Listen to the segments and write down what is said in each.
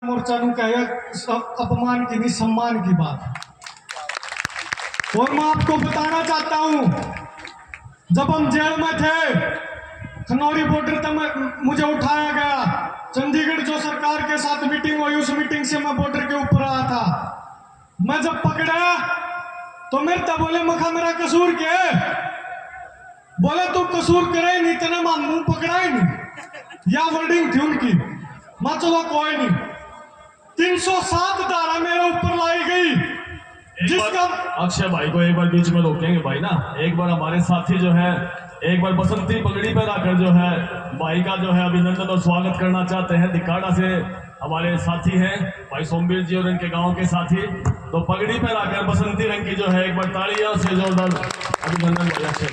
मोर्चा नु कहे अपमान की नहीं सम्मान की बात। और मैं आपको बताना चाहता हूं, जब हम जेल में थे खनौरी बॉर्डर तक मुझे उठाया गया, चंडीगढ़ जो सरकार के साथ मीटिंग हुई उस मीटिंग से मैं बॉर्डर के ऊपर आया था। मैं जब पकड़ा तो मेरे तब बोले मखा मेरा कसूर क्या है? बोले तू कसूर करे ही नहीं, तेने मैं मुंह पकड़ा ही नहीं, या वर्डिंग थी उनकी। मैं चलो कोई नहीं, 307 धारा मेरे ऊपर लाई गई, जिसका अक्षय भाई को एक बार बीच में रोकेंगे भाई ना। एक बार हमारे साथी जो है एक बार बसंती पगड़ी पर आकर जो है भाई का जो है अभिनंदन और स्वागत करना चाहते हैं। दिकाड़ा से हमारे साथी हैं भाई सोमवीर जी और इनके गांव के साथी, तो पगड़ी पर आकर बसंती रंग की जो है एक बार तालियां से जोरदार अभिनंदन भाई अक्षय।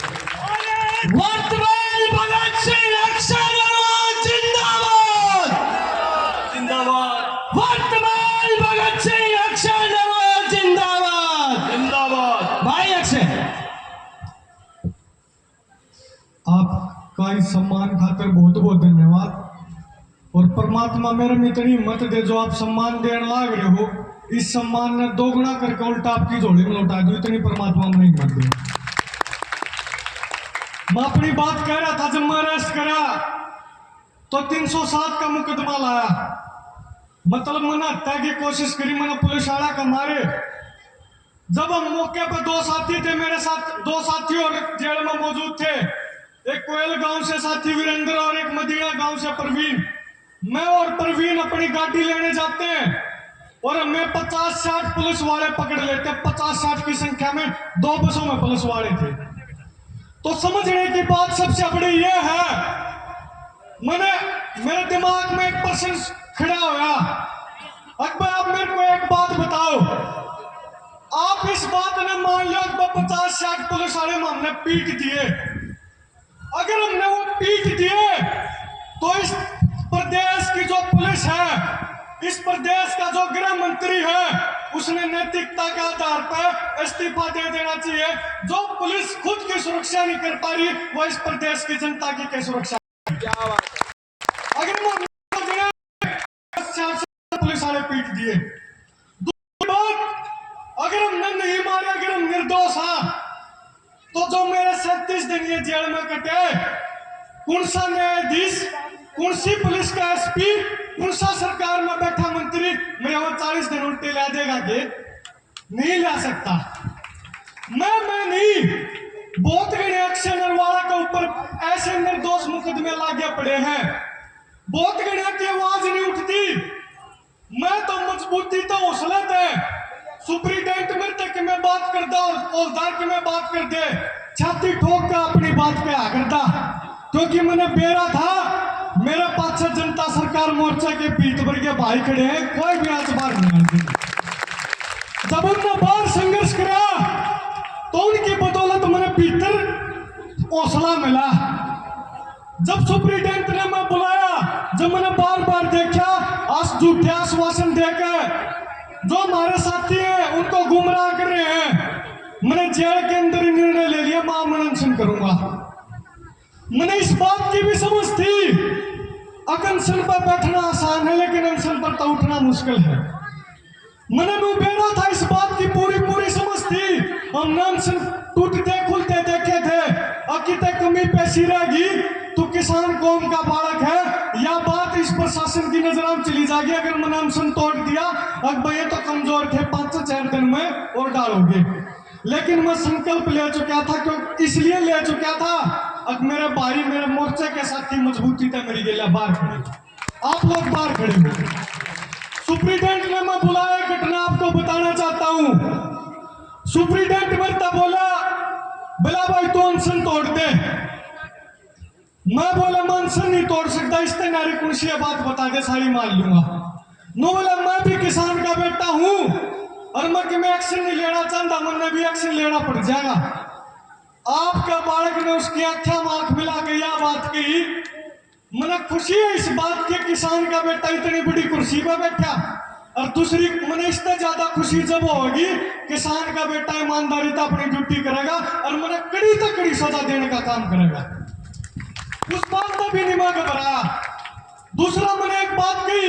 वर्तमान भगत सिंह अक्षय जिंदाबाद जिंदाबाद। वर्तमान भगत सिंह अक्षय जिंदाबाद जिंदाबाद। भाई अक्षय, आपका इस सम्मान खातर बहुत बहुत धन्यवाद। और परमात्मा मेरे में इतनी हिम्मत दे, जो आप सम्मान देने लाग रहे हो, इस सम्मान ने दोगुना करके उल्टा आपकी झोली में लौटा दो, इतनी परमात्मा में हिम्मत दे। मैं अपनी बात कह रहा था, जब मैं अरेस्ट करा तो 307 का मुकदमा लाया, मतलब मैंने हत्या की कोशिश करी, मैंने पुलिस वाला का मारे। जब हम मौके पर दो साथी थे मेरे साथ, दो साथी और जेल में मौजूद थे, एक कोयल गांव से साथी वीरेंद्र और एक मदीना गांव से प्रवीण। मैं और प्रवीण अपनी गाड़ी लेने जाते हैं और हमें 50-60 पुलिस वाले पकड़ लेते हैं। 50-60 की संख्या में 2 बसों में पुलिस वाले थे। तो समझने की बात सबसे बड़ी यह है, मेरे दिमाग में एक प्रश्न खड़ा होया, अकबर आप मेरे को एक बात बताओ, आप इस बात ने मान लो 50-60 पुलिस वाले में हमने पीट दिए, अगर हमने वो पीट दिए तो इस प्रदेश की जो पुलिस है, इस प्रदेश का जो गृह मंत्री है, उसने नैतिकता के आधार पर इस्तीफा दे देना चाहिए। जो पुलिस खुद की सुरक्षा नहीं कर पा रही, वो इस प्रदेश की जनता की क्या सुरक्षा? अगर वो पुलिस वाले पीट दिए, दूसरी बात, अगर हमने नहीं मारे, अगर हम निर्दोष हैं, तो जो मेरे 37 दिन ये जेल में कटे, कौन सा न्यायाधीश, कौन सी पुलिस का एसपी, कौन सा सरकार में बैठा मंत्री मेरे वो 40 दिन उल्टे ला देगा कि नहीं ला सकता? मैं नहीं, बहुत गणे अक्षय नरवाला के ऊपर ऐसे निर्दोष मुकदमे लागे पड़े हैं, बहुत गणे की आवाज नहीं उठती। मैं तो मजबूती तो हौसला थे, सुप्रीटेंडेंट मेरे तक में बात करता और फौजदार की मैं बात कर दे, छाती ठोक कर अपनी बात क्या करता, क्योंकि मैंने बेरा था, मेरे पास जनता सरकार मोर्चा के पीठ पर के भाई खड़े हैं, कोई भी आज बाहर नहीं आते। जब उन्होंने बाहर संघर्ष किया तो उनकी बदौलत मैंने भीतर हौसला मिला। जब सुप्रीटेंडेंट ने मैं बुलाया, जब मैंने बार बार देखा झूठे आश्वासन देकर जो हमारे साथी हैं उनको गुमराह कर रहे हैं, मैंने जेल के अंदर ही निर्णय ले लिया, मैं अनशन करूंगा। मैंने इस बात की भी समझ थी, अनशन पर बैठना आसान है लेकिन अनशन पर तो उठना मुश्किल है। मैंने बेरा था, इस बात की पूरी समझ थी। हमने अनशन टूटते खुलते देखे थे, अकिते कमी पेशी रहेगी तो किसान कौम का बालक है, या बात इस प्रशासन की नजर में चली जाएगी। अगर मैंने अनशन तोड़ दिया, अब ये तो कमजोर थे, 5-4 दिन में और डालोगे, लेकिन मैं संकल्प ले चुका था, क्यों इसलिए ले चुका था, अब मेरे भाई मेरे मोर्चे के साथी मजबूती था, मेरी गेला बाहर खड़े, आप लोग बाहर खड़े हो। सुप्रीटेंडेंट ने मैं बुलाया, घटना आपको बताना चाहता हूं। सुप्रीटेंडेंट मेरे बोला भाई तो अनशन तोड़ दे, मैं बोला मैं अनशन नहीं तोड़ सकता, इस नारी कुर्सी बात बता दे सारी मान लूंगा। नो बोला मैं भी किसान का बेटा हूं और मैं एक्शन नहीं लेना चाहता, मैंने भी एक्शन लेना पड़ जाएगा। आपका बालक ने उसकी आंखें में आंख मिला के यह बात कही, मैंने खुशी है इस बात की, किसान का बेटा इतनी बड़ी कुर्सी पर बैठा। और दूसरी मैंने इससे ज्यादा खुशी जब होगी, किसान का बेटा ईमानदारी तो अपनी ड्यूटी करेगा और मैंने कड़ी से कड़ी सजा देने का काम करेगा। उस बात में भी नहीं मैं घबराया। दूसरा मैंने एक बात कही,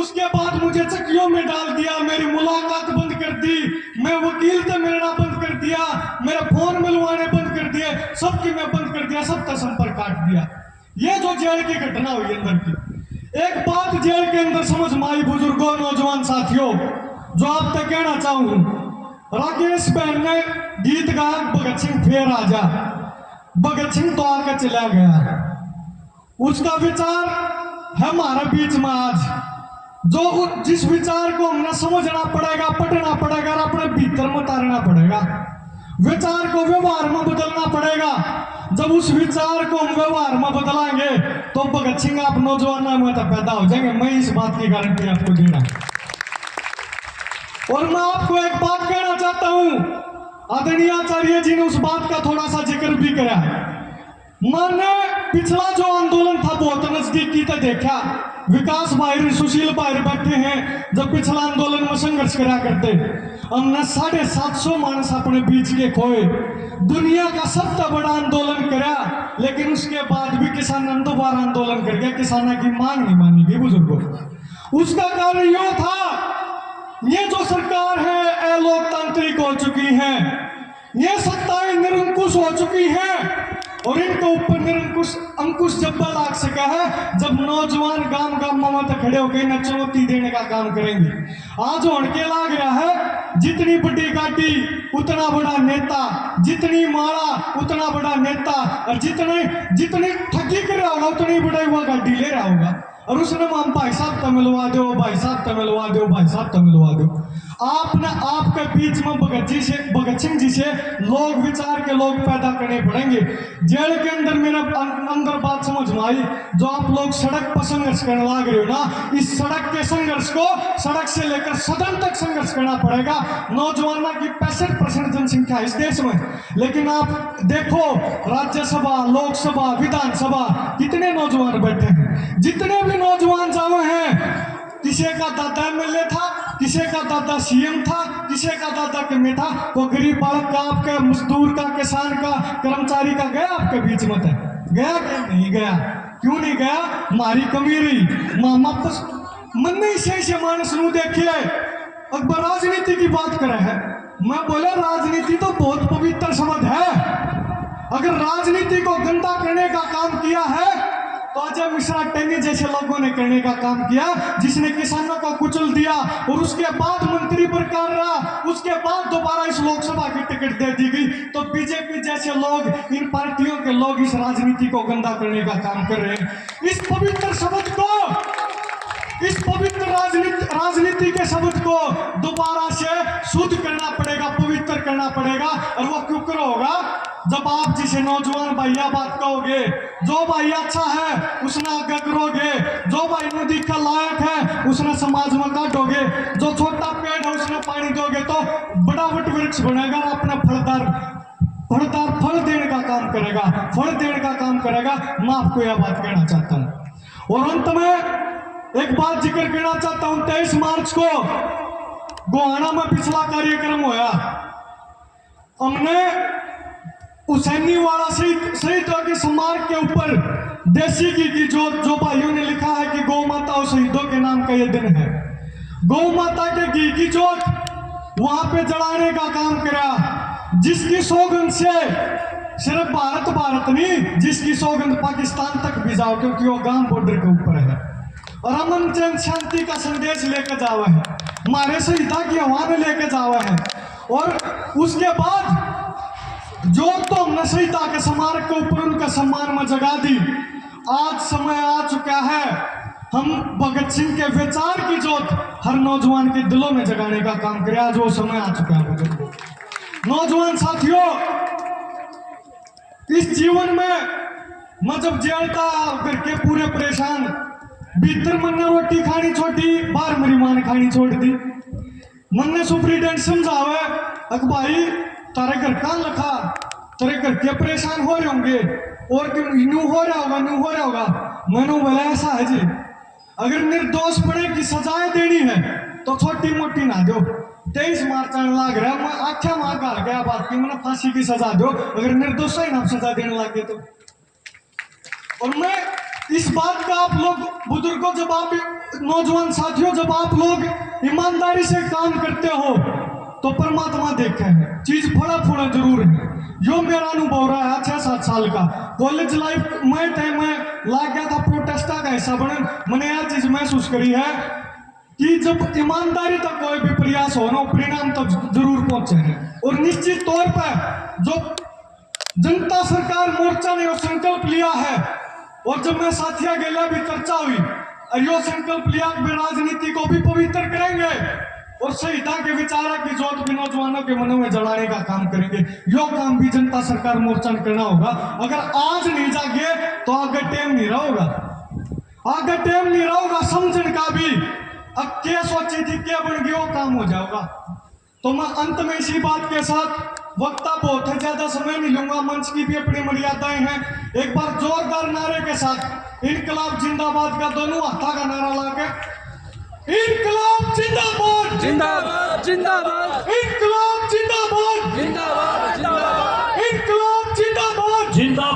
उसके बाद मुझे चक्कियों में डाल दिया, मेरी मुलाकात बंद कर दी, मैं वकील से मिलना बंद कर दिया, मेरे फोन मिलवाने बंद कर दिए, सबकी मैं बंद कर दिया, सबका संपर्क काट दिया। ये जो जेल की घटना हुई अंदर की, एक बात जेल के अंदर समझ में आई बुजुर्गों, नौजवान साथियों, जो आप तक कहना चाहूँ। राकेश बहन ने गीत गाया भगत सिंह फिर आजा, भगत सिंह तो आकर चला गया, उसका विचार है हमारे बीच में आज, जो जिस विचार को हमने समझना पड़ेगा, पढ़ना पड़ेगा और अपने भीतर में उतारना पड़ेगा, विचार को व्यवहार में बदलना पड़ेगा। जब उस विचार को हम व्यवहार में बदलाएंगे तो भगत सिंह आप नौजवानों में तो पैदा हो जाएंगे, मैं इस बात की गारंटी आपको दे रहा हूं। और मैं आपको एक बात कहना चाहता हूं, आदरणीय आचार्य जी ने उस बात का थोड़ा सा जिक्र भी करा। मैंने पिछला जो आंदोलन था बहुत नजदीकी तक देखा, विकास भाई सुशील भाई बैठे हैं, जब पिछला आंदोलन में संघर्ष करा करते, हमने 750 मानस अपने बीच के खोए, दुनिया का सबसे बड़ा आंदोलन करा, लेकिन उसके बाद भी किसान दोबारा आंदोलन कर गया, किसानों की मांग नहीं मानी गई बुजुर्गों। उसका कारण यह था, ये जो सरकार है ये लोकतांत्रिक हो चुकी है, ये सत्ताएं निरंकुश हो चुकी हैं, और इनके ऊपर निरंकुश अंकुश जब लाग सका है जब नौजवान गांव गांव में तो खड़े होकर न चुनौती देने का काम करेंगे। आज होने लाग रहा है, जितनी बड़ी गाड़ी उतना बड़ा नेता, जितनी माला उतना बड़ा नेता, और जितनी ठगी कर रहा होगा उतनी बड़ी वो गाड़ी ले रहा होगा, और उसने हम भाई साहब तो मिलवा दो, भाई साहब तो मिलवा दो, भाई साहब तो मिलवा दो। आपने आपके बीच में भगत सिंह जी से लोग विचार के लोग पैदा करने पड़ेंगे। जेल के अंदर मेरा अंदर बात समझ में आई, जो आप लोग सड़क पर संघर्ष करने लग रहे हो ना, इस सड़क के संघर्ष को सड़क से लेकर सदन तक संघर्ष करना पड़ेगा। नौजवानों की 65% जनसंख्या इस देश में, लेकिन आप देखो राज्यसभा, लोकसभा, विधानसभा कितने नौजवान बैठे हैं, जितने भी नौजवान जावे हैं, किसी का दादा एमएलए था, किसी का दादा सीएम था, किसी का दादा में था, तो गरीब बालक का, आपका मजदूर का, किसान का, कर्मचारी का गया आपके बीच में था? गया क्या? नहीं गया। क्यों नहीं गया? हमारी कमी रही। मामा मन नहीं से मानस नू देखिए, अकबर राजनीति की बात करे है, मैं बोले राजनीति तो बहुत पवित्र शब्द है, अगर राजनीति को गंदा करने का काम किया है तो अजय मिश्रा टेनी जैसे लोगों ने करने का काम किया, जिसने किसानों को कुचल दिया और उसके बाद मंत्री बरकरार रहा, उसके बाद दोबारा इस लोकसभा की टिकट दे दी गई। तो बीजेपी जैसे लोग, इन पार्टियों के लोग इस राजनीति को गंदा करने का काम कर रहे हैं। इस पवित्र शब्द को, इस पवित्र राजनीति के शब्द को दोबारा से शुद्ध करना पड़ेगा, पवित्र करना पड़ेगा। और वो क्यों होगा? जब आप जिसे नौजवान भैया बात कहोगे, जो भाई अच्छा है उसने आगे करोगे, जो भाई नदी का लायक है उसने समाज में काटोगे, जो छोटा पेड़ है उसने पानी दोगे तो बड़ा वट वृक्ष बनेगा, अपना फलदार फल देने का काम करेगा, फल देने का काम करेगा। मैं आपको यह बात कहना चाहता हूँ। और अंत में एक बात जिक्र करना चाहता हूँ, 23 मार्च को गोहाना में पिछला कार्यक्रम होया, हमने हुसैनी वाला शहीदों के स्मारक के ऊपर देसी घी की जो भाइयों ने लिखा है कि गौ माता और शहीदों के नाम का ये दिन है, गौ माता के घी की जोत वहां पे जलाने का काम करा, जिसकी सौगंध से सिर्फ भारत नहीं, जिसकी सौगंध पाकिस्तान तक भी जाओ, क्योंकि वो गांव बॉर्डर के ऊपर है, और अमन चैन शांति का संदेश लेकर जावा है, हमारे शहीदा की आह्वान लेकर जावा है। और उसके बाद जो तो हमने शहीदा के स्मारक के ऊपर उनका सम्मान में जगा दी। आज समय आ चुका है, हम भगत सिंह के विचार की जोत हर नौजवान के दिलों में जगाने का काम करें। आज वो समय आ चुका है बुजुर्गों, नौजवान साथियों। इस जीवन में मैं जब जेल था करके पूरे परेशान, भीतर मन ने रोटी खानी छोड़ी, बाहर मेरी मां ने खानी छोड़ दी। मन ने सुप्रीडेंट समझावे, अक भाई तारे घर का लखा, तेरे घर के परेशान हो रहे होंगे, और न्यू हो रहा होगा, न्यू हो रहा होगा। मैंने बोला ऐसा है जी, अगर निर्दोष पड़े की सजाएं देनी है तो छोटी मोटी ना दो। 23 मार्च आने लग रहा है, मैं आख्या मार कर गया बात की, मैंने फांसी की सजा दो, अगर निर्दोष ही ना सजा देने लगे तो। और मैं इस बात का आप लोग बुजुर्गों, जब आप नौजवान साथियों, जब आप लोग ईमानदारी से काम करते हो तो परमात्मा देखे है, चीज फड़ा फूड़ा जरूर है। यो मेरा अनुभव रहा है 6-7 साल का। कॉलेज लाइफ में थे, मैं लाग गया था प्रोटेस्टा का हिस्सा बने, मैंने यह चीज महसूस करी है कि जब ईमानदारी तक कोई भी प्रयास हो ना, परिणाम तक जरूर पहुंचे हैं। और निश्चित तौर पर जो जनता सरकार मोर्चा ने संकल्प लिया है, और जब मैं साथिया गेला भी चर्चा हुई और यो संकल्प लिया कि राजनीति को भी पवित्र करेंगे और संहिता के विचारा की जोत भी नौजवानों के मनों में जलाने का काम करेंगे। यो काम भी जनता सरकार मोर्चा ने करना होगा। अगर आज नहीं जागे तो आगे टाइम नहीं रहोगा, आगे टाइम नहीं रहोगा समझने का भी। अब क्या सोची थी, क्या बन गया, वो काम हो जाएगा। तो मैं अंत में इसी बात के साथ, वक्ता बहुत है, ज्यादा समय नहीं लूंगा, मंच की भी अपनी मर्यादाएं हैं। एक बार जोरदार नारे के साथ इनकलाब जिंदाबाद का दोनों हाथा का नारा लाके, इनकलाब जिंदाबाद, जिंदाबाद जिंदाबाद इनकलाब जिंदाबाद, जिंदाबाद जिंदाबाद इनकलाब जिंदाबाद, जिंदाबाद